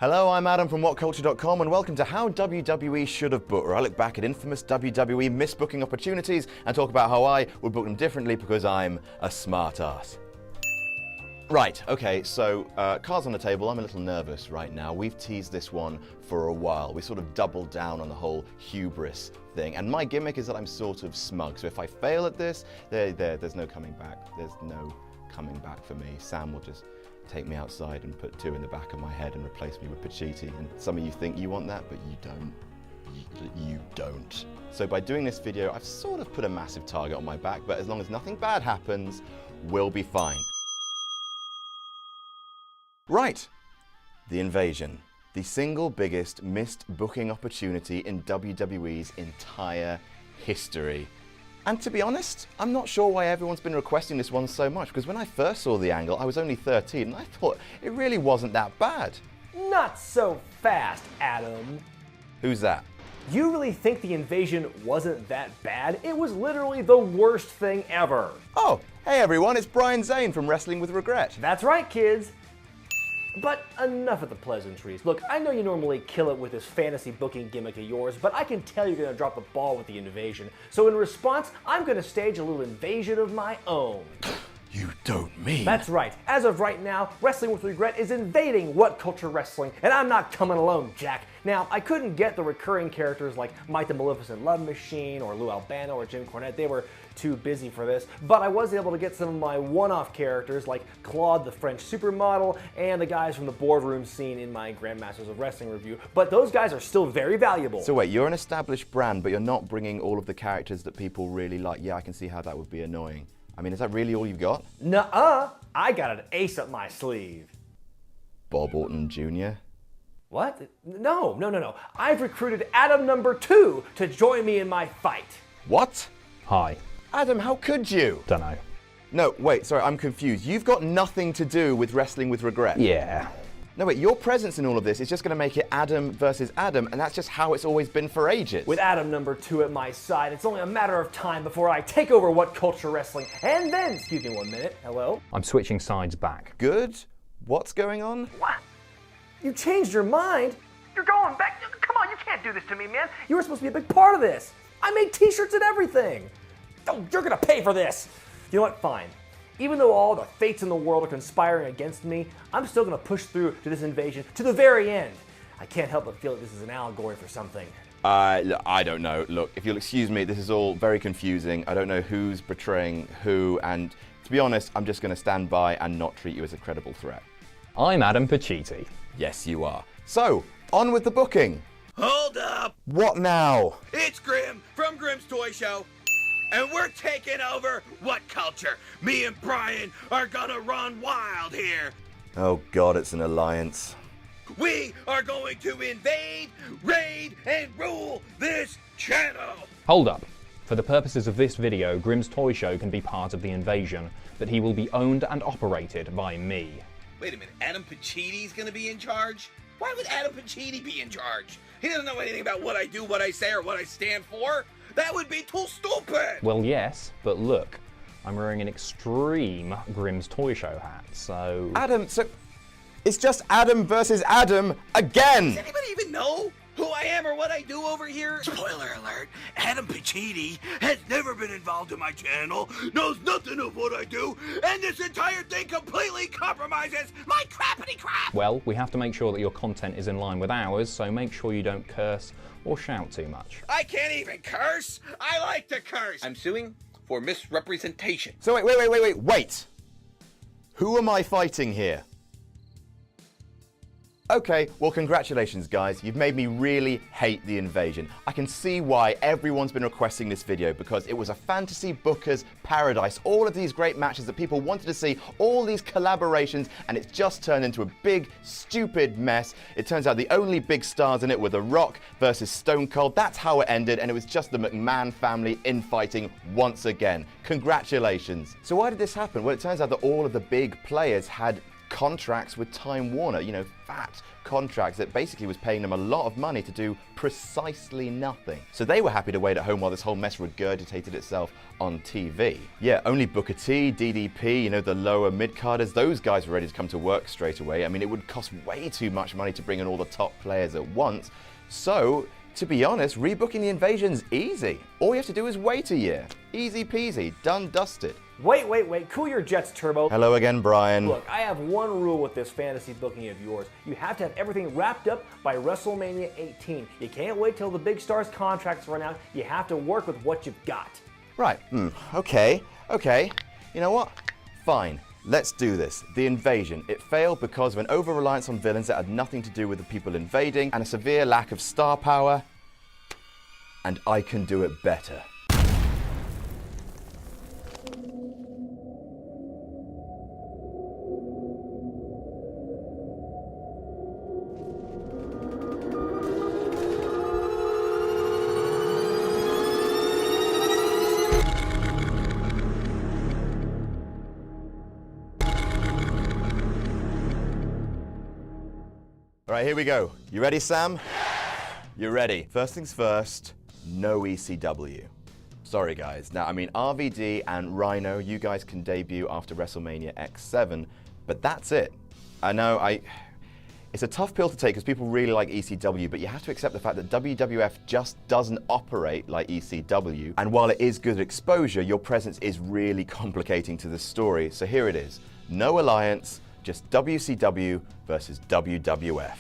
Hello, I'm Adam from WhatCulture.com and welcome to How WWE Should Have Booked, where I look back at infamous WWE misbooking opportunities and talk about how I would book them differently because I'm a smart ass. Right, okay, so cards on the table. I'm a little nervous right now. We've teased this one for a while. We sort of doubled down on the whole hubris thing, and my gimmick is that I'm sort of smug. So if I fail at this, there's no coming back. There's no coming back for me. Sam will just take me outside and put 2 in the back of my head and replace me with Pacitti. And some of you think you want that, but you don't. You don't. So by doing this video, I've sort of put a massive target on my back, but as long as nothing bad happens, we'll be fine. Right, the invasion. The single biggest missed booking opportunity in WWE's entire history. And to be honest, I'm not sure why everyone's been requesting this one so much, because when I first saw the angle, I was only 13, and I thought it really wasn't that bad. Not so fast, Adam. Who's that? You really think the invasion wasn't that bad? It was literally the worst thing ever. Oh, hey everyone, it's Brian Zane from Wrestling with Regret. That's right, kids. But enough of the pleasantries. Look, I know you normally kill it with this fantasy booking gimmick of yours, but I can tell you're gonna drop the ball with the invasion. So in response, I'm gonna stage a little invasion of my own. You don't mean? That's right. As of right now, Wrestling with Regret is invading What Culture Wrestling, and I'm not coming alone, Jack. Now, I couldn't get the recurring characters like Mike the Maleficent Love Machine or Lou Albano or Jim Cornette. They were too busy for this, but I was able to get some of my one-off characters like Claude the French supermodel and the guys from the boardroom scene in my Grandmasters of Wrestling review, but those guys are still very valuable. So wait, you're an established brand, but you're not bringing all of the characters that people really like. Yeah, I can see how that would be annoying. I mean, is that really all you've got? Nuh-uh, I got an ace up my sleeve. Bob Orton Jr.? What? No. I've recruited Adam number 2 to join me in my fight. What? Hi. Adam, how could you? Dunno. No, wait, sorry, I'm confused. You've got nothing to do with Wrestling with Regret. Yeah. No, wait, your presence in all of this is just going to make it Adam versus Adam, and that's just how it's always been for ages. With Adam number 2 at my side, it's only a matter of time before I take over What Culture Wrestling, and then, excuse me 1 minute, hello? I'm switching sides back. Good? What's going on? What? You changed your mind? You're going back? Come on, you can't do this to me, man. You were supposed to be a big part of this. I made t-shirts and everything. Oh, you're gonna pay for this. You know what, fine. Even though all the fates in the world are conspiring against me, I'm still gonna push through to this invasion to the very end. I can't help but feel that this is an allegory for something. I don't know. Look, if you'll excuse me, this is all very confusing. I don't know who's betraying who, and to be honest, I'm just gonna stand by and not treat you as a credible threat. I'm Adam Pacitti. Yes, you are. So, on with the booking. Hold up! What now? It's Grim from Grim's Toy Show, and we're taking over What Culture. Me and Brian are gonna run wild here. Oh God, it's an alliance. We are going to invade, raid, and rule this channel. Hold up. For the purposes of this video, Grim's Toy Show can be part of the invasion, but he will be owned and operated by me. Wait a minute, Adam Pacitti's gonna be in charge? Why would Adam Pacitti be in charge? He doesn't know anything about what I do, what I say, or what I stand for. That would be too stupid! Well, yes, but look, I'm wearing an extreme Grim's Toy Show hat, so... Adam, so it's just Adam versus Adam again! Does anybody even know who I am or what I do over here? Spoiler alert, Adam Pacitti has never been involved in my channel, knows nothing of what I do, and this entire thing completely compromises my crappity crap! Well, we have to make sure that your content is in line with ours, so make sure you don't curse or shout too much. I can't even curse! I like to curse! I'm suing for misrepresentation. So wait. Who am I fighting here? Okay, well congratulations guys, you've made me really hate the invasion. I can see why everyone's been requesting this video, because it was a fantasy booker's paradise. All of these great matches that people wanted to see, all these collaborations, and it's just turned into a big, stupid mess. It turns out the only big stars in it were The Rock versus Stone Cold. That's how it ended, and it was just the McMahon family infighting once again. Congratulations. So why did this happen? Well, it turns out that all of the big players had contracts with Time Warner, you know, fat contracts that basically was paying them a lot of money to do precisely nothing. So they were happy to wait at home while this whole mess regurgitated itself on TV. Yeah, only Booker T, DDP, you know, the lower mid-carders, those guys were ready to come to work straight away. I mean, it would cost way too much money to bring in all the top players at once. So, to be honest, rebooking the Invasion's easy. All you have to do is wait a year. Easy peasy, done dusted. Wait, cool your jets, Turbo. Hello again, Brian. Look, I have one rule with this fantasy booking of yours. You have to have everything wrapped up by WrestleMania 18. You can't wait till the big stars' contracts run out. You have to work with what you've got. Right, okay. You know what? Fine. Let's do this. The Invasion. It failed because of an over-reliance on villains that had nothing to do with the people invading and a severe lack of star power. And I can do it better. All right, here we go. You ready, Sam? You're ready. First things first, no ECW. Sorry, guys. Now, I mean, RVD and Rhino, you guys can debut after WrestleMania X7, but that's it. I know, it's a tough pill to take because people really like ECW, but you have to accept the fact that WWF just doesn't operate like ECW. And while it is good exposure, your presence is really complicating to the story. So here it is. No alliance, just WCW versus WWF.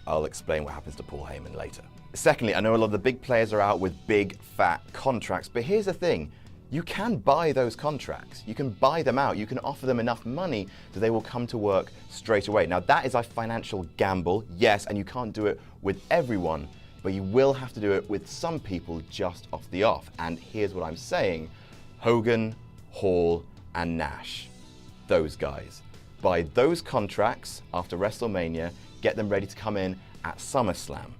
I'll explain what happens to Paul Heyman later. Secondly, I know a lot of the big players are out with big, fat contracts, but here's the thing. You can buy those contracts. You can buy them out. You can offer them enough money that they will come to work straight away. Now, that is a financial gamble, yes, and you can't do it with everyone, but you will have to do it with some people just off the off. And here's what I'm saying. Hogan, Hall, and Nash. Those guys. Buy those contracts after WrestleMania, get them ready to come in at SummerSlam.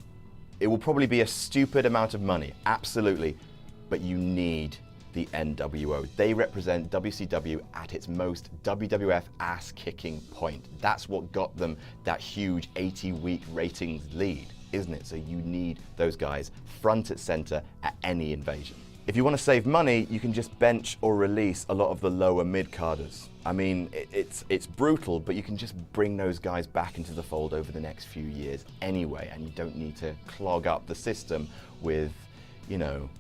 It will probably be a stupid amount of money, absolutely, but you need the NWO. They represent WCW at its most WWF ass-kicking point. That's what got them that huge 80-week ratings lead, isn't it? So you need those guys front and center at any invasion. If you want to save money, you can just bench or release a lot of the lower mid-carders. I mean, it's brutal, but you can just bring those guys back into the fold over the next few years anyway, and you don't need to clog up the system with, you know,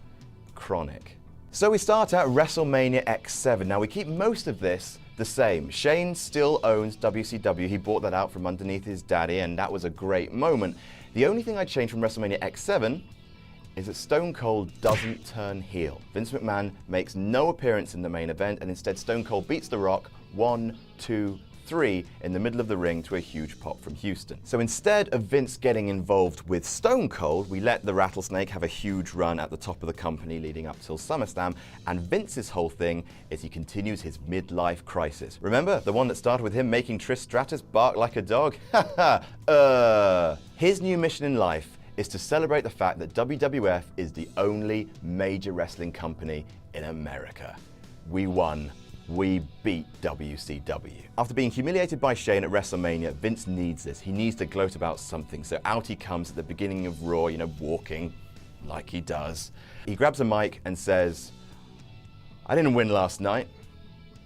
chronic. So we start at WrestleMania X7. Now we keep most of this the same. Shane still owns WCW. He bought that out from underneath his daddy, and that was a great moment. The only thing I'd change from WrestleMania X7 is that Stone Cold doesn't turn heel. Vince McMahon makes no appearance in the main event, and instead Stone Cold beats The Rock 1, 2, 3 in the middle of the ring to a huge pop from Houston. So instead of Vince getting involved with Stone Cold, we let the Rattlesnake have a huge run at the top of the company leading up till SummerSlam, and Vince's whole thing is he continues his midlife crisis. Remember, the one that started with him making Trish Stratus bark like a dog? His new mission in life is to celebrate the fact that WWF is the only major wrestling company in America. We won. We beat WCW. After being humiliated by Shane at WrestleMania, Vince needs this. He needs to gloat about something. So out he comes at the beginning of Raw, you know, walking like he does. He grabs a mic and says, I didn't win last night,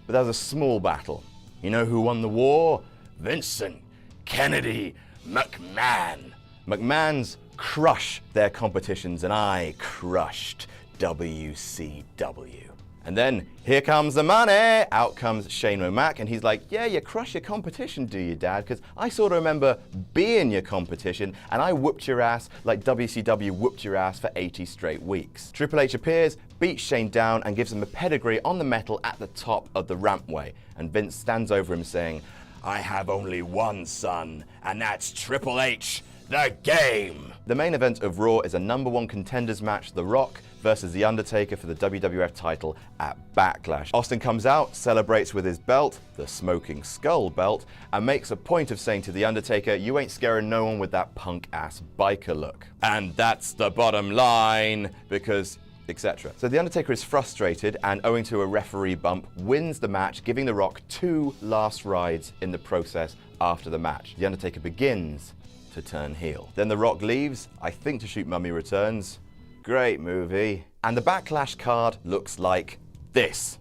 but that was a small battle. You know who won the war? Vincent Kennedy McMahon. McMahon's crush their competitions, and I crushed WCW. And then, here comes the money! Out comes Shane O'Mac, and he's like, yeah, you crush your competition, do you, Dad? Because I sort of remember being your competition, and I whooped your ass like WCW whooped your ass for 80 straight weeks. Triple H appears, beats Shane down, and gives him a pedigree on the metal at the top of the rampway. And Vince stands over him saying, I have only one son, and that's Triple H. The Game! The main event of Raw is a #1 contenders match, The Rock versus The Undertaker for the WWF title at Backlash. Austin comes out, celebrates with his belt, the Smoking Skull belt, and makes a point of saying to The Undertaker, you ain't scaring no one with that punk-ass biker look. And that's the bottom line, because etc. So The Undertaker is frustrated and, owing to a referee bump, wins the match, giving The Rock 2 last rides in the process after the match. The Undertaker begins to turn heel. Then The Rock leaves, I think to shoot Mummy Returns. Great movie. And the Backlash card looks like this.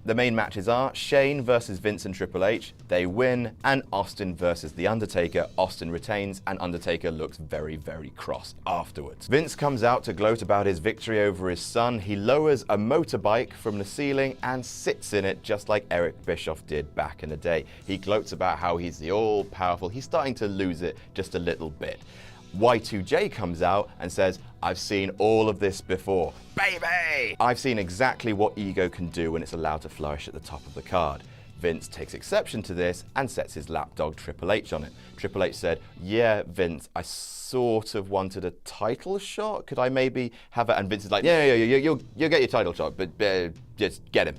The main matches are Shane versus Vince and Triple H. They win. And Austin versus The Undertaker. Austin retains, and Undertaker looks very, very cross afterwards. Vince comes out to gloat about his victory over his son. He lowers a motorbike from the ceiling and sits in it just like Eric Bischoff did back in the day. He gloats about how he's the all-powerful. He's starting to lose it just a little bit. Y2J comes out and says, I've seen all of this before. Baby! I've seen exactly what ego can do when it's allowed to flourish at the top of the card. Vince takes exception to this and sets his lapdog Triple H on it. Triple H said, yeah, Vince, I sort of wanted a title shot. Could I maybe have it? And Vince is like, yeah, you'll get your title shot, but just get him.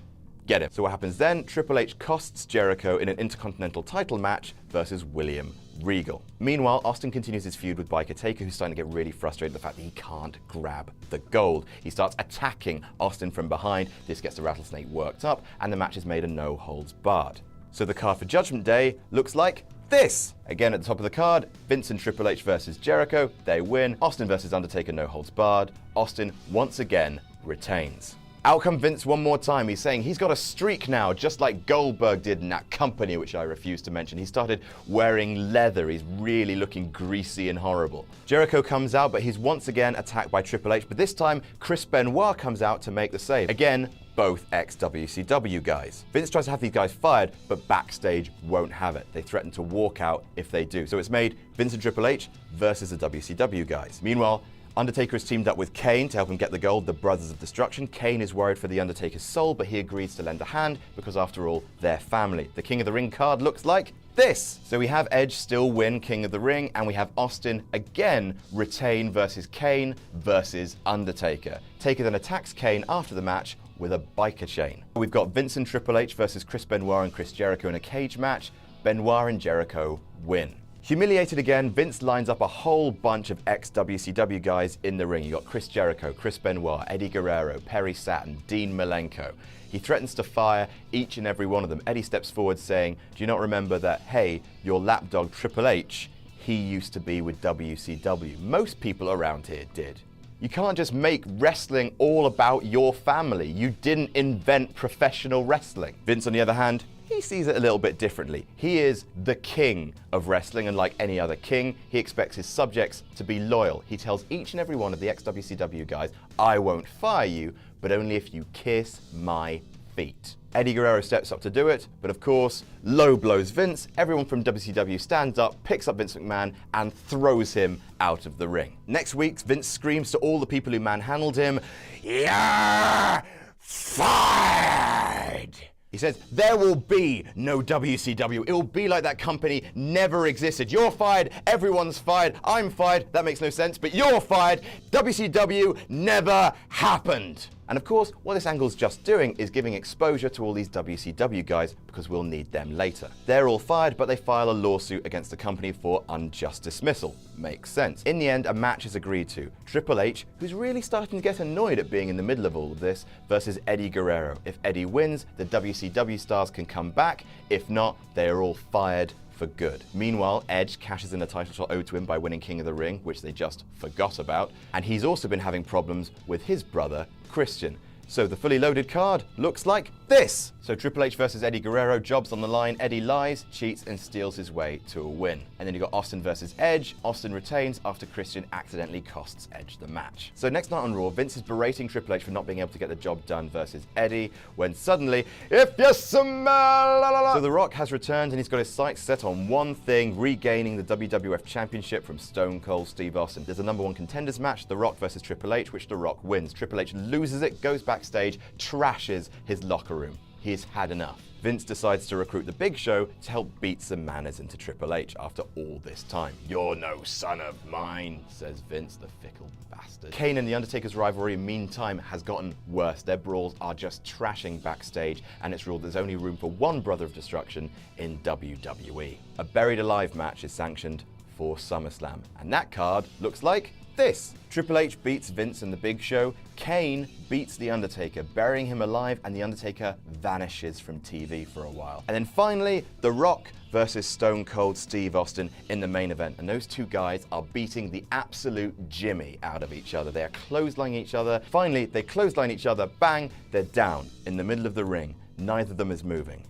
Get him. So what happens then? Triple H costs Jericho in an Intercontinental title match versus William Regal. Meanwhile, Austin continues his feud with Biker Taker, who's starting to get really frustrated with the fact that he can't grab the gold. He starts attacking Austin from behind. This gets the Rattlesnake worked up, and the match is made a no-holds-barred. So the card for Judgment Day looks like this. Again, at the top of the card, Vince and Triple H versus Jericho. They win. Austin versus Undertaker, no-holds-barred. Austin, once again, retains. Out come Vince one more time. He's saying he's got a streak now, just like Goldberg did in that company, which I refuse to mention. He started wearing leather. He's really looking greasy and horrible. Jericho comes out, but he's once again attacked by Triple H, but this time Chris Benoit comes out to make the save. Again, both ex-WCW guys. Vince tries to have these guys fired, but backstage won't have it. They threaten to walk out if they do. So it's made Vince and Triple H versus the WCW guys. Meanwhile, Undertaker has teamed up with Kane to help him get the gold, the Brothers of Destruction. Kane is worried for the Undertaker's soul, but he agrees to lend a hand because, after all, they're family. The King of the Ring card looks like this. So we have Edge still win King of the Ring, and we have Austin again retain versus Kane versus Undertaker. Taker then attacks Kane after the match with a biker chain. We've got Vince and Triple H versus Chris Benoit and Chris Jericho in a cage match. Benoit and Jericho win. Humiliated again, Vince lines up a whole bunch of ex-WCW guys in the ring. You got Chris Jericho, Chris Benoit, Eddie Guerrero, Perry Saturn, Dean Malenko. He threatens to fire each and every one of them. Eddie steps forward saying, do you not remember that, hey, your lapdog Triple H, he used to be with WCW. Most people around here did. You can't just make wrestling all about your family. You didn't invent professional wrestling. Vince, on the other hand, he sees it a little bit differently. He is the king of wrestling, and like any other king, he expects his subjects to be loyal. He tells each and every one of the ex-WCW guys, I won't fire you, but only if you kiss my feet. Eddie Guerrero steps up to do it, but of course, low blows Vince. Everyone from WCW stands up, picks up Vince McMahon, and throws him out of the ring. Next week, Vince screams to all the people who manhandled him, "You're fired!" He says, there will be no WCW. It will be like that company never existed. You're fired, everyone's fired, I'm fired, that makes no sense, but you're fired. WCW never happened. And of course, what this angle's just doing is giving exposure to all these WCW guys because we'll need them later. They're all fired, but they file a lawsuit against the company for unjust dismissal. Makes sense. In the end, a match is agreed to. Triple H, who's really starting to get annoyed at being in the middle of all of this, versus Eddie Guerrero. If Eddie wins, the WCW stars can come back. If not, they are all fired for good. Meanwhile, Edge cashes in a title shot owed to him by winning King of the Ring, which they just forgot about, and he's also been having problems with his brother, Christian. So the fully loaded card looks like this. So Triple H versus Eddie Guerrero, jobs on the line. Eddie lies, cheats, and steals his way to a win. And then you got Austin versus Edge. Austin retains after Christian accidentally costs Edge the match. So next night on Raw, Vince is berating Triple H for not being able to get the job done versus Eddie, when suddenly, if you smell... So The Rock has returned and he's got his sights set on one thing, regaining the WWF Championship from Stone Cold Steve Austin. There's a #1 contenders match, The Rock versus Triple H, which The Rock wins. Triple H loses it, goes backstage, trashes his locker room. He's had enough. Vince decides to recruit the Big Show to help beat some manners into Triple H after all this time. You're no son of mine, says Vince, the fickle bastard. Kane and The Undertaker's rivalry, meantime, has gotten worse. Their brawls are just trashing backstage, and it's ruled there's only room for one Brother of Destruction in WWE. A Buried Alive match is sanctioned for SummerSlam, and that card looks like this. Triple H beats Vince in the Big Show. Kane beats The Undertaker, burying him alive, and The Undertaker vanishes from TV for a while. And then finally, The Rock versus Stone Cold Steve Austin in the main event. And those two guys are beating the absolute Jimmy out of each other. They are clotheslining each other. Finally, they clothesline each other. Bang, they're down in the middle of the ring. Neither of them is moving.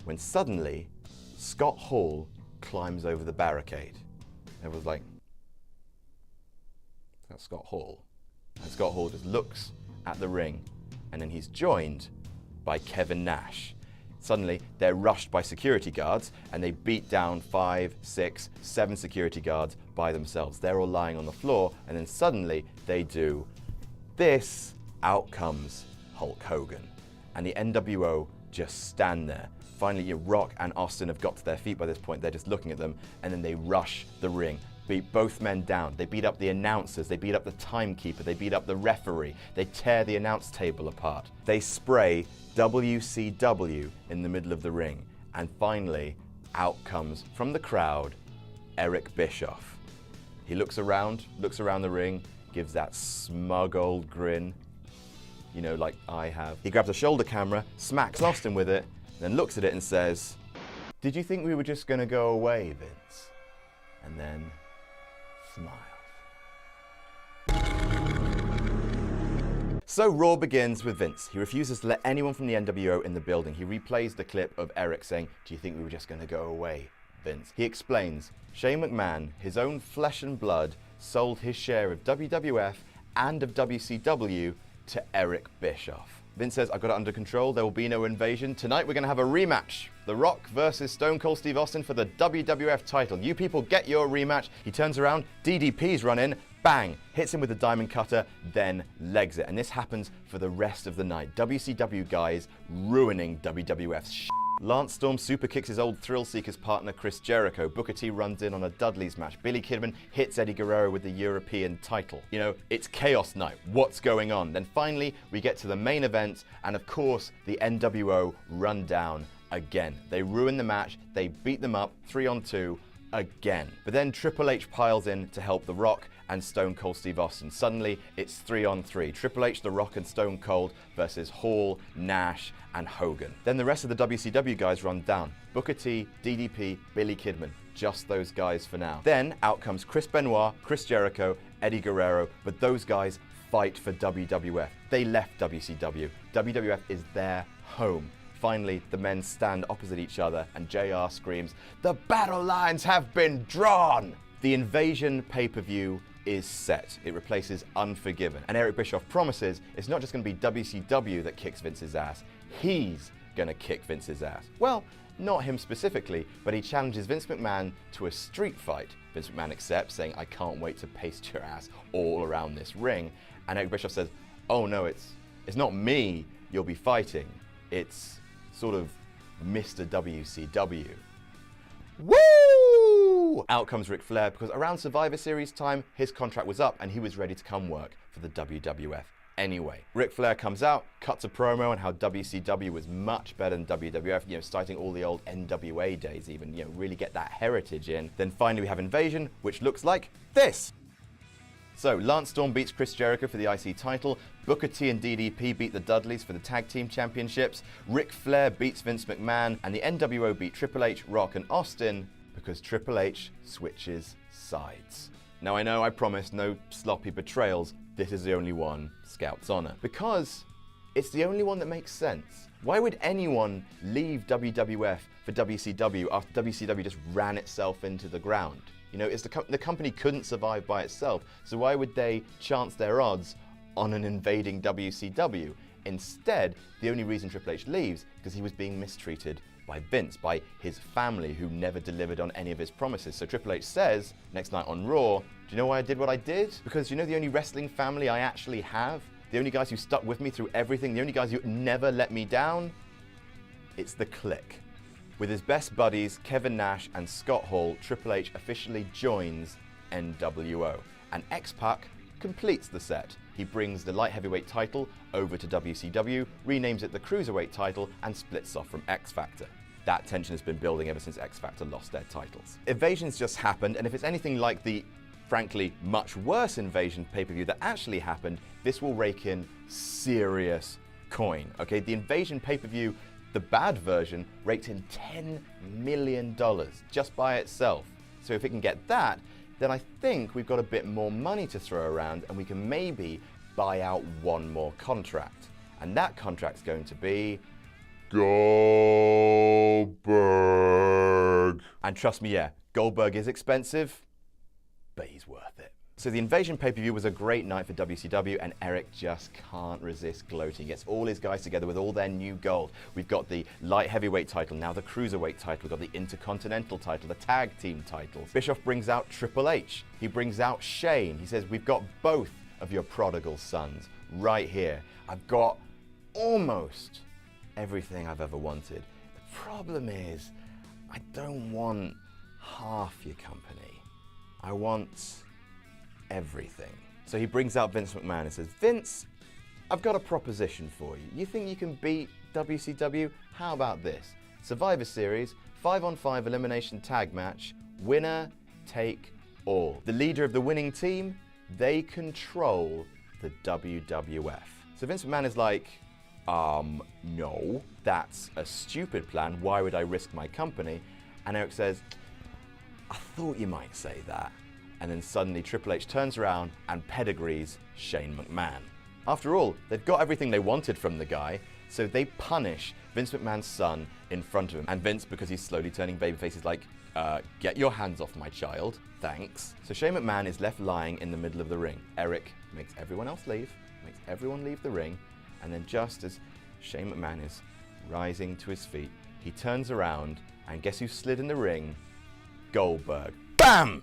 When suddenly, Scott Hall climbs over the barricade. Everyone's like, that's Scott Hall. And Scott Hall just looks at the ring, and then he's joined by Kevin Nash. Suddenly, they're rushed by security guards, and they beat down 5, 6, 7 security guards by themselves. They're all lying on the floor, and then suddenly they do this. Out comes Hulk Hogan. And the NWO just stand there. Finally, Rock and Austin have got to their feet by this point. They're just looking at them, and then they rush the ring, beat both men down. They beat up the announcers, they beat up the timekeeper, they beat up the referee, they tear the announce table apart. They spray WCW in the middle of the ring, and finally, out comes from the crowd, Eric Bischoff. He looks around the ring, gives that smug old grin, you know, like I have. He grabs a shoulder camera, smacks Austin with it, then looks at it and says, "Did you think we were just gonna go away, Vince?" And then smiles. So Raw begins with Vince. He refuses to let anyone from the NWO in the building. He replays the clip of Eric saying, "Do you think we were just gonna go away, Vince?" He explains, Shane McMahon, his own flesh and blood, sold his share of WWF and of WCW to Eric Bischoff. Vince says, "I got it under control, there will be no invasion. Tonight we're going to have a rematch. The Rock versus Stone Cold Steve Austin for the WWF title. You people get your rematch." He turns around, DDP's run in, bang, hits him with a diamond cutter, then legs it. And this happens for the rest of the night. WCW guys ruining WWF's shit. Lance Storm super kicks his old Thrill Seekers partner Chris Jericho. Booker T runs in on a Dudley's match. Billy Kidman hits Eddie Guerrero with the European title. You know, it's chaos night. What's going on? Then finally, we get to the main event, and of course, the NWO run down again. They ruin the match. They beat them up 3-on-2 again. But then Triple H piles in to help The Rock and Stone Cold Steve Austin. Suddenly, it's 3-on-3. Triple H, The Rock, and Stone Cold versus Hall, Nash, and Hogan. Then the rest of the WCW guys run down. Booker T, DDP, Billy Kidman. Just those guys for now. Then out comes Chris Benoit, Chris Jericho, Eddie Guerrero, but those guys fight for WWF. They left WCW. WWF is their home. Finally, the men stand opposite each other, and JR screams, "The battle lines have been drawn!" The Invasion pay-per-view is set. It replaces Unforgiven. And Eric Bischoff promises it's not just going to be WCW that kicks Vince's ass. He's going to kick Vince's ass. Well, not him specifically, but he challenges Vince McMahon to a street fight. Vince McMahon accepts, saying, "I can't wait to paste your ass all around this ring." And Eric Bischoff says, "Oh no, it's not me you'll be fighting. It's sort of Mr. WCW." Woo! Out comes Ric Flair, because around Survivor Series time, his contract was up and he was ready to come work for the WWF anyway. Ric Flair comes out, cuts a promo on how WCW was much better than WWF, you know, citing all the old NWA days even, you know, really get that heritage in. Then finally we have Invasion, which looks like this. So, Lance Storm beats Chris Jericho for the IC title, Booker T and DDP beat the Dudleys for the Tag Team Championships, Ric Flair beats Vince McMahon, and the NWO beat Triple H, Rock, and Austin because Triple H switches sides. Now I know I promised no sloppy betrayals, this is the only one, Scout's honor. Because it's the only one that makes sense. Why would anyone leave WWF for WCW after WCW just ran itself into the ground? You know, the company couldn't survive by itself, so why would they chance their odds on an invading WCW? Instead, the only reason Triple H leaves is because he was being mistreated by Vince, by his family, who never delivered on any of his promises. So Triple H says, next night on Raw, "Do you know why I did what I did? Because you know the only wrestling family I actually have? The only guys who stuck with me through everything, the only guys who never let me down? It's the Clique." With his best buddies, Kevin Nash and Scott Hall, Triple H officially joins NWO. And X-Pac completes the set. He brings the light heavyweight title over to WCW, renames it the Cruiserweight title, and splits off from X Factor. That tension has been building ever since X Factor lost their titles. Invasion's just happened, and if it's anything like the frankly, much worse Invasion pay-per-view that actually happened, this will rake in serious coin. Okay, the Invasion pay-per-view, the bad version, raked in $10 million just by itself. So if it can get that, then I think we've got a bit more money to throw around and we can maybe buy out one more contract. And that contract's going to be Goldberg. And trust me, yeah, Goldberg is expensive, but he's worth it. So the Invasion pay-per-view was a great night for WCW, and Eric just can't resist gloating. He gets all his guys together with all their new gold. We've got the light heavyweight title, now the cruiserweight title, we've got the intercontinental title, the tag team titles. Bischoff brings out Triple H, he brings out Shane. He says, we've got both of your prodigal sons right here. I've got almost everything I've ever wanted. The problem is, I don't want half your company. I want everything. So he brings out Vince McMahon and says, Vince, I've got a proposition for you. You think you can beat WCW? How about this? Survivor Series, 5-on-5 elimination tag match, winner take all. The leader of the winning team, they control the WWF. So Vince McMahon is like, no, that's a stupid plan. Why would I risk my company? And Eric says, I thought you might say that. And then suddenly Triple H turns around and pedigrees Shane McMahon. After all, they've got everything they wanted from the guy, so they punish Vince McMahon's son in front of him. And Vince, because he's slowly turning babyface, is like, get your hands off my child, thanks. So Shane McMahon is left lying in the middle of the ring. Eric makes everyone else leave, makes everyone leave the ring, and then just as Shane McMahon is rising to his feet, he turns around, and guess who slid in the ring? Goldberg. BAM!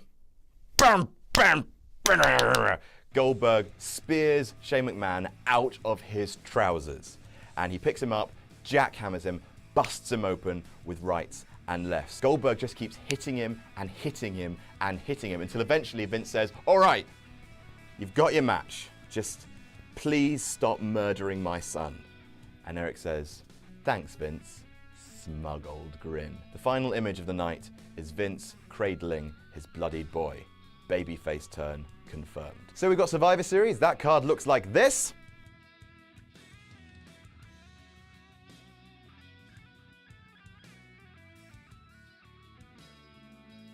Bam! Bam! Bam! Goldberg spears Shane McMahon out of his trousers, and he picks him up, jackhammers him, busts him open with rights and lefts. Goldberg just keeps hitting him and hitting him and hitting him until eventually Vince says, all right, you've got your match. Just please stop murdering my son. And Eric says, thanks, Vince. Smug old grin. The final image of the night is Vince cradling his bloodied boy. Babyface turn confirmed. So we've got Survivor Series. That card looks like this.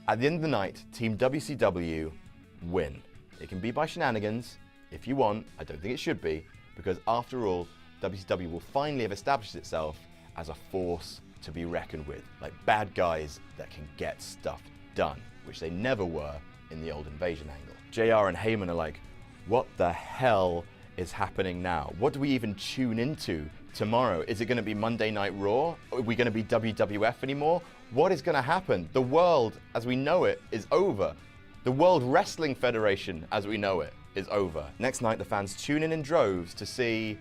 At the end of the night, Team WCW win. It can be by shenanigans, if you want. I don't think it should be, because after all, WCW will finally have established itself as a force to be reckoned with, like bad guys that can get stuff done, which they never were in the old Invasion angle. JR and Heyman are like, what the hell is happening now? What do we even tune into tomorrow? Is it going to be Monday Night Raw? Are we going to be WWF anymore? What is going to happen? The world as we know it is over. The World Wrestling Federation as we know it is over. Next night, the fans tune in droves to see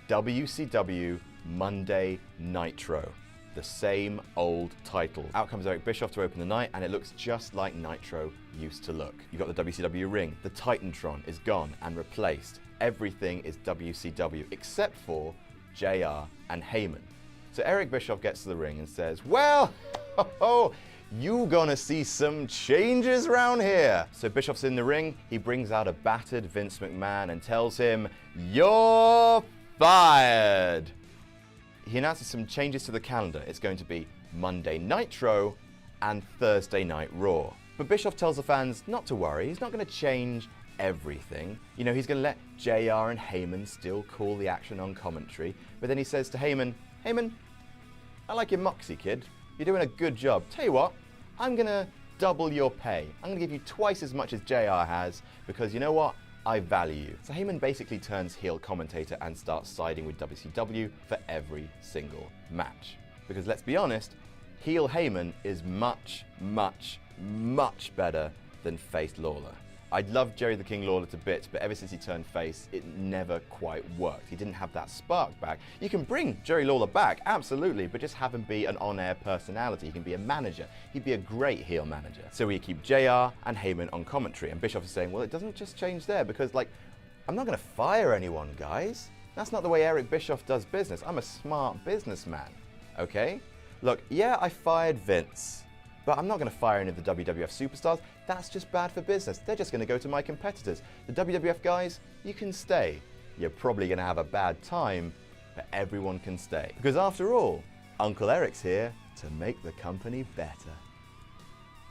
WCW Monday Nitro. The same old title. Out comes Eric Bischoff to open the night, and it looks just like Nitro used to look. You've got the WCW ring. The Titantron is gone and replaced. Everything is WCW except for JR and Heyman. So Eric Bischoff gets to the ring and says, well, you gonna see some changes around here. So Bischoff's in the ring. He brings out a battered Vince McMahon and tells him, you're fired. He announces some changes to the calendar. It's going to be Monday Nitro and Thursday Night Raw. But Bischoff tells the fans not to worry. He's not going to change everything. You know, he's going to let JR and Heyman still call the action on commentary. But then he says to Heyman, Heyman, I like your moxie, kid. You're doing a good job. Tell you what, I'm going to double your pay. I'm going to give you twice as much as JR has because you know what? I value you. So Heyman basically turns heel commentator and starts siding with WCW for every single match. Because let's be honest, heel Heyman is much, much, much better than face Lawler. I love Jerry the King Lawler to bits, but ever since he turned face, it never quite worked. He didn't have that spark back. You can bring Jerry Lawler back, absolutely, but just have him be an on-air personality. He can be a manager. He'd be a great heel manager. So we keep JR and Heyman on commentary, and Bischoff is saying, well, it doesn't just change there, because, like, I'm not going to fire anyone, guys. That's not the way Eric Bischoff does business. I'm a smart businessman, okay? Look, yeah, I fired Vince, But I'm not going to fire any of the WWF superstars. That's just bad for business. They're just going to go to my competitors. The WWF guys, you can stay. You're probably going to have a bad time, but everyone can stay. Because after all, Uncle Eric's here to make the company better.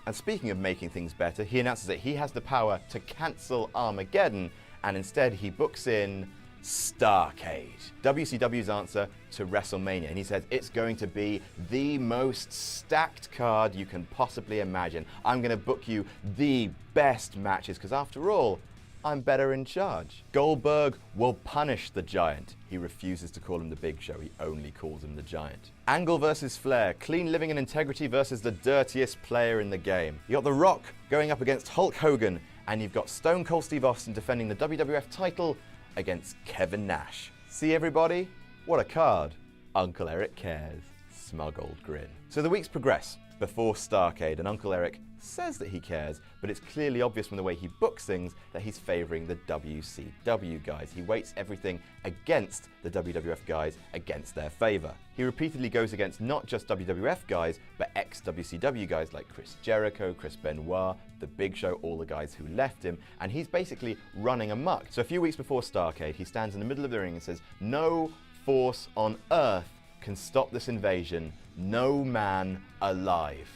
And speaking of making things better, he announces that he has the power to cancel Armageddon, and instead he books in Starrcade, WCW's answer to WrestleMania. And he says it's going to be the most stacked card you can possibly imagine. I'm going to book you the best matches because after all, I'm better in charge. Goldberg will punish the Giant. He refuses to call him the Big Show. He only calls him the Giant. Angle versus Flair. Clean living and integrity versus the dirtiest player in the game. You got The Rock going up against Hulk Hogan, and you've got Stone Cold Steve Austin defending the WWF title against Kevin Nash. See everybody? What a card. Uncle Eric cares. Smug old grin. So the weeks progress before Starrcade, and Uncle Eric says that he cares, but it's clearly obvious from the way he books things that he's favouring the WCW guys. He weights everything against the WWF guys against their favour. He repeatedly goes against not just WWF guys, but ex-WCW guys like Chris Jericho, Chris Benoit, The Big Show, all the guys who left him, and he's basically running amok. So a few weeks before Starrcade, he stands in the middle of the ring and says, "No force on earth can stop this invasion, no man alive."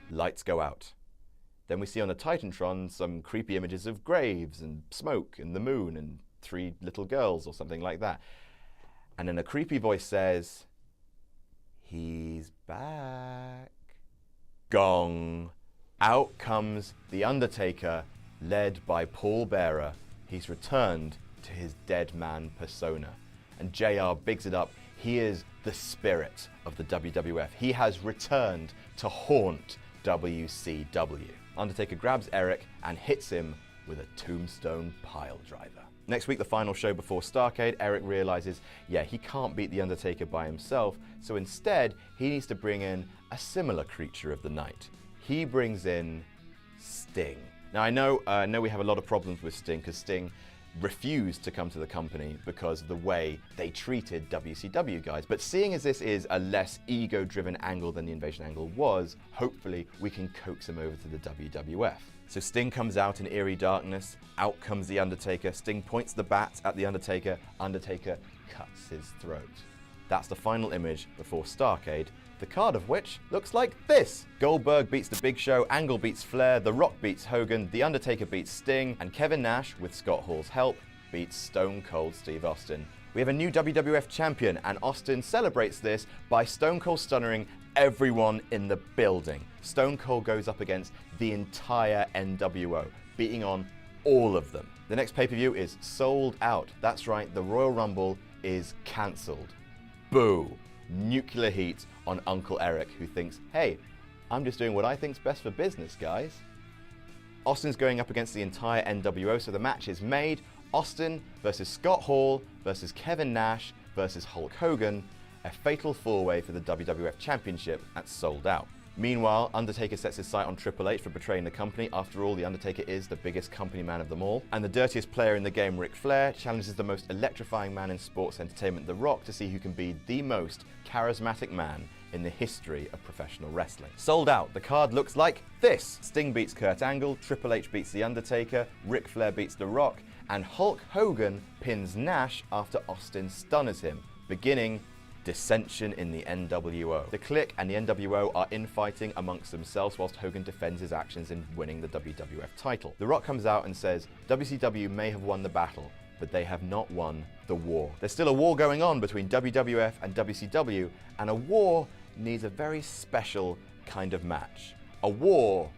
Lights go out. Then we see on a Titantron some creepy images of graves and smoke and the moon and 3 little girls or something like that. And then a creepy voice says, "He's back." Gong. Out comes The Undertaker, led by Paul Bearer. He's returned to his dead man persona. And JR bigs it up. He is the spirit of the WWF. He has returned to haunt WCW. Undertaker grabs Eric and hits him with a tombstone pile driver. Next week, the final show before Starrcade, Eric realizes, he can't beat The Undertaker by himself, so instead, he needs to bring in a similar creature of the night. He brings in Sting. Now, I know we have a lot of problems with Sting, because Sting refused to come to the company because of the way they treated WCW guys. But seeing as this is a less ego-driven angle than the Invasion angle was, hopefully we can coax him over to the WWF. So Sting comes out in eerie darkness, out comes The Undertaker, Sting points the bat at The Undertaker, Undertaker cuts his throat. That's the final image before Starrcade, the card of which looks like this. Goldberg beats The Big Show, Angle beats Flair, The Rock beats Hogan, The Undertaker beats Sting, and Kevin Nash, with Scott Hall's help, beats Stone Cold Steve Austin. We have a new WWF champion, and Austin celebrates this by Stone Cold stunnering everyone in the building. Stone Cold goes up against the entire NWO, beating on all of them. The next pay-per-view is sold out. That's right, the Royal Rumble is cancelled. Boo! Nuclear heat on Uncle Eric, who thinks, hey, I'm just doing what I think's best for business, guys. Austin's going up against the entire NWO, so the match is made. Austin versus Scott Hall versus Kevin Nash versus Hulk Hogan, a fatal four-way for the WWF Championship at Sold Out. Meanwhile, Undertaker sets his sight on Triple H for betraying the company. After all, The Undertaker is the biggest company man of them all. And the dirtiest player in the game, Ric Flair, challenges the most electrifying man in sports entertainment, The Rock, to see who can be the most charismatic man in the history of professional wrestling. Sold Out. The card looks like this. Sting beats Kurt Angle, Triple H beats The Undertaker, Ric Flair beats The Rock, and Hulk Hogan pins Nash after Austin stunners him, beginning dissension in the NWO. The Clique and the NWO are infighting amongst themselves whilst Hogan defends his actions in winning the WWF title. The Rock comes out and says, WCW may have won the battle, but they have not won the war. There's still a war going on between WWF and WCW, and a war needs a very special kind of match. A war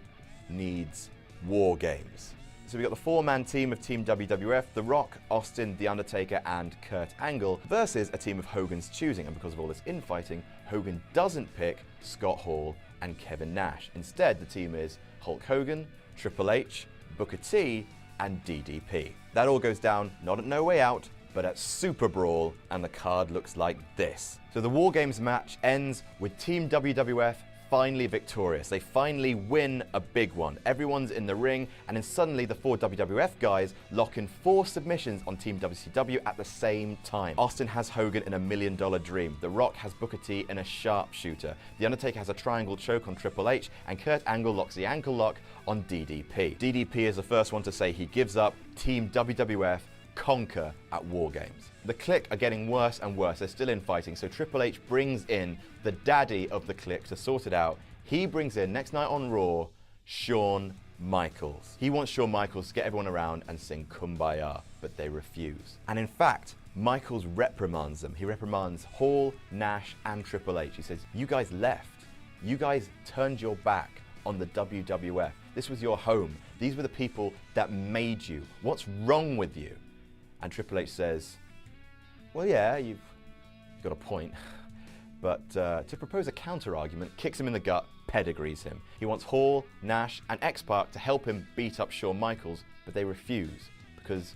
needs war games. So we got the four-man team of Team WWF, The Rock, Austin, The Undertaker, and Kurt Angle, versus a team of Hogan's choosing. And because of all this infighting, Hogan doesn't pick Scott Hall and Kevin Nash. Instead, the team is Hulk Hogan, Triple H, Booker T, and DDP. That all goes down not at No Way Out, but at Super Brawl, and the card looks like this. So the War Games match ends with Team WWF finally victorious. They finally win a big one. Everyone's in the ring, and then suddenly the 4 WWF guys lock in 4 submissions on Team WCW at the same time. Austin has Hogan in a $1 million dream. The Rock has Booker T in a sharpshooter. The Undertaker has a triangle choke on Triple H, and Kurt Angle locks the ankle lock on DDP. DDP is the first one to say he gives up. Team WWF conquer at War Games. The Clique are getting worse and worse. They're still infighting, so Triple H brings in the daddy of the Clique to sort it out. He brings in, next night on Raw, Shawn Michaels. He wants Shawn Michaels to get everyone around and sing Kumbaya, but they refuse. And in fact, Michaels reprimands them. He reprimands Hall, Nash, and Triple H. He says, you guys left. You guys turned your back on the WWF. This was your home. These were the people that made you. What's wrong with you? And Triple H says, well, yeah, you've got a point. But to propose a counter-argument, kicks him in the gut, pedigrees him. He wants Hall, Nash, and X-Pac to help him beat up Shawn Michaels, but they refuse, because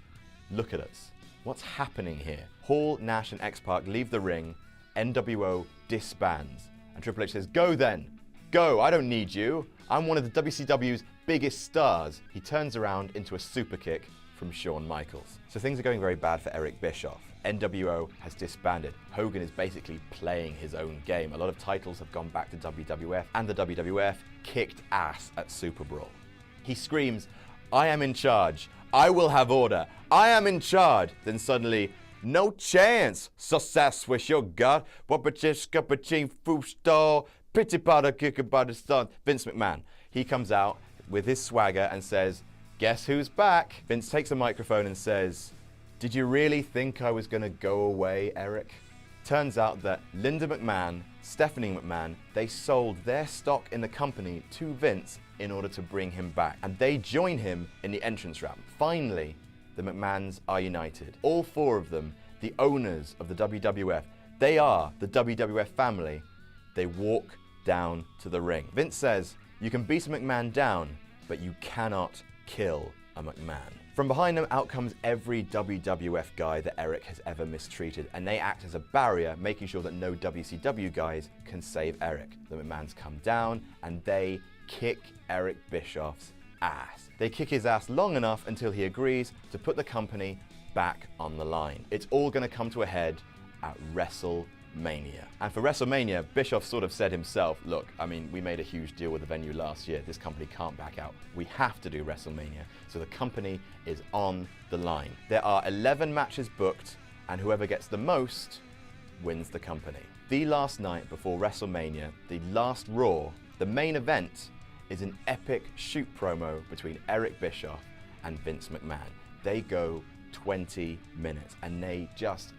look at us. What's happening here? Hall, Nash, and X-Pac leave the ring, NWO disbands, and Triple H says, go then, go, I don't need you. I'm one of the WCW's biggest stars. He turns around into a super kick from Shawn Michaels. So things are going very bad for Eric Bischoff. NWO has disbanded. Hogan is basically playing his own game. A lot of titles have gone back to WWF, and the WWF kicked ass at Super Brawl. He screams, I am in charge. I will have order. I am in charge. Then suddenly, no chance. Success with your gut. Vince McMahon. He comes out with his swagger and says, guess who's back? Vince takes a microphone and says, did you really think I was going to go away, Eric? Turns out that Linda McMahon, Stephanie McMahon, they sold their stock in the company to Vince in order to bring him back. And they join him in the entrance ramp. Finally, the McMahons are united. All 4 of them, the owners of the WWF, they are the WWF family. They walk down to the ring. Vince says, you can beat a McMahon down, but you cannot kill a McMahon. From behind them, out comes every WWF guy that Eric has ever mistreated, and they act as a barrier, making sure that no WCW guys can save Eric. The McMahons come down, and they kick Eric Bischoff's ass. They kick his ass long enough until he agrees to put the company back on the line. It's all going to come to a head at WrestleMania. And for WrestleMania, Bischoff sort of said himself, look, I mean, we made a huge deal with the venue last year. This company can't back out. We have to do WrestleMania. So the company is on the line. There are 11 matches booked, and whoever gets the most wins the company. The last night before WrestleMania, the last Raw, the main event is an epic shoot promo between Eric Bischoff and Vince McMahon. They go 20 minutes, and they just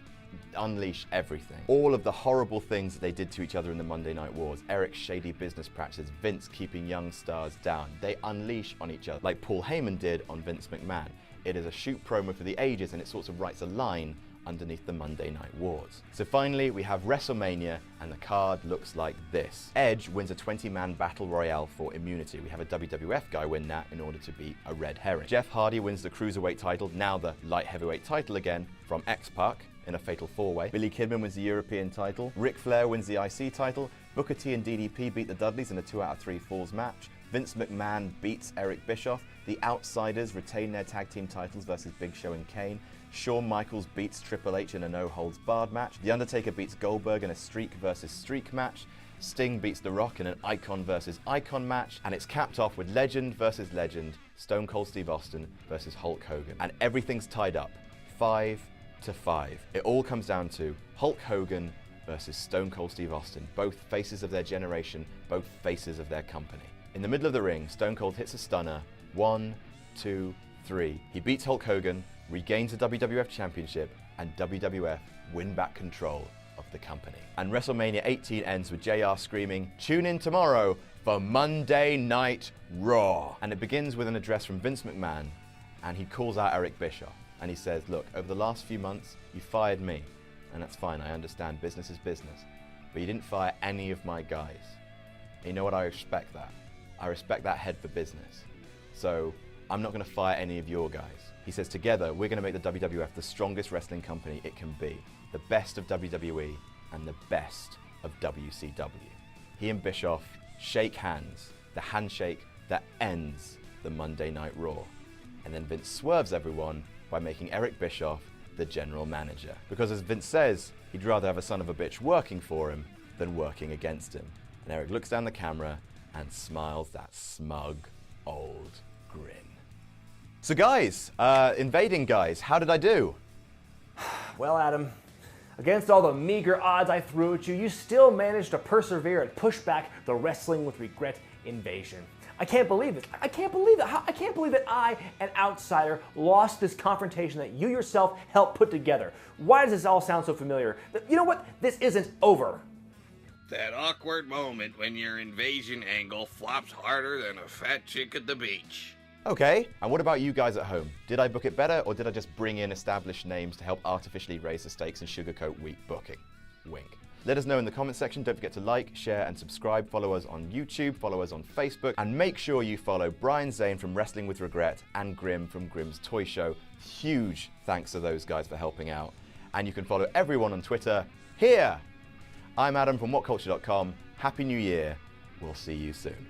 unleash everything. All of the horrible things that they did to each other in the Monday Night Wars, Eric's shady business practices, Vince keeping young stars down, they unleash on each other, like Paul Heyman did on Vince McMahon. It is a shoot promo for the ages, and it sort of writes a line underneath the Monday Night Wars. So finally, we have WrestleMania, and the card looks like this. Edge wins a 20-man battle royale for immunity. We have a WWF guy win that in order to be a red herring. Jeff Hardy wins the Cruiserweight title, now the light heavyweight title again, from X-Pac in a fatal 4-way. Billy Kidman wins the European title. Ric Flair wins the IC title. Booker T and DDP beat the Dudleys in a 2 out of 3 falls match. Vince McMahon beats Eric Bischoff. The Outsiders retain their tag team titles versus Big Show and Kane. Shawn Michaels beats Triple H in a no-holds-barred match. The Undertaker beats Goldberg in a streak versus streak match. Sting beats The Rock in an icon versus icon match. And it's capped off with legend versus legend, Stone Cold Steve Austin versus Hulk Hogan. And everything's tied up, 5-5. It all comes down to Hulk Hogan versus Stone Cold Steve Austin, both faces of their generation, both faces of their company. In the middle of the ring, Stone Cold hits a stunner, 1, 2, 3. He beats Hulk Hogan, regains the WWF Championship, and WWF win back control of the company. And WrestleMania 18 ends with JR screaming, tune in tomorrow for Monday Night Raw. And it begins with an address from Vince McMahon, and he calls out Eric Bischoff. And he says, look, over the last few months, you fired me, and that's fine, I understand, business is business, but you didn't fire any of my guys. And you know what, I respect that. I respect that head for business. So I'm not gonna fire any of your guys. He says, together, we're gonna make the WWF the strongest wrestling company it can be, the best of WWE and the best of WCW. He and Bischoff shake hands, the handshake that ends the Monday Night Raw. And then Vince swerves everyone by making Eric Bischoff the general manager. Because as Vince says, he'd rather have a son of a bitch working for him than working against him. And Eric looks down the camera and smiles that smug old grin. So guys, invading guys, how did I do? Well, Adam, against all the meager odds I threw at you, you still managed to persevere and push back the Wrestling with Regret invasion. I can't believe it. I can't believe it. I can't believe that I, an outsider, lost this confrontation that you yourself helped put together. Why does this all sound so familiar? You know what? This isn't over. That awkward moment when your invasion angle flops harder than a fat chick at the beach. Okay, and what about you guys at home? Did I book it better, or did I just bring in established names to help artificially raise the stakes and sugarcoat weak booking? Wink. Let us know in the comment section. Don't forget to like, share, and subscribe. Follow us on YouTube, follow us on Facebook, and make sure you follow Brian Zane from Wrestling with Regret and Grim from Grim's Toy Show. Huge thanks to those guys for helping out. And you can follow everyone on Twitter here. I'm Adam from WhatCulture.com. Happy New Year. We'll see you soon.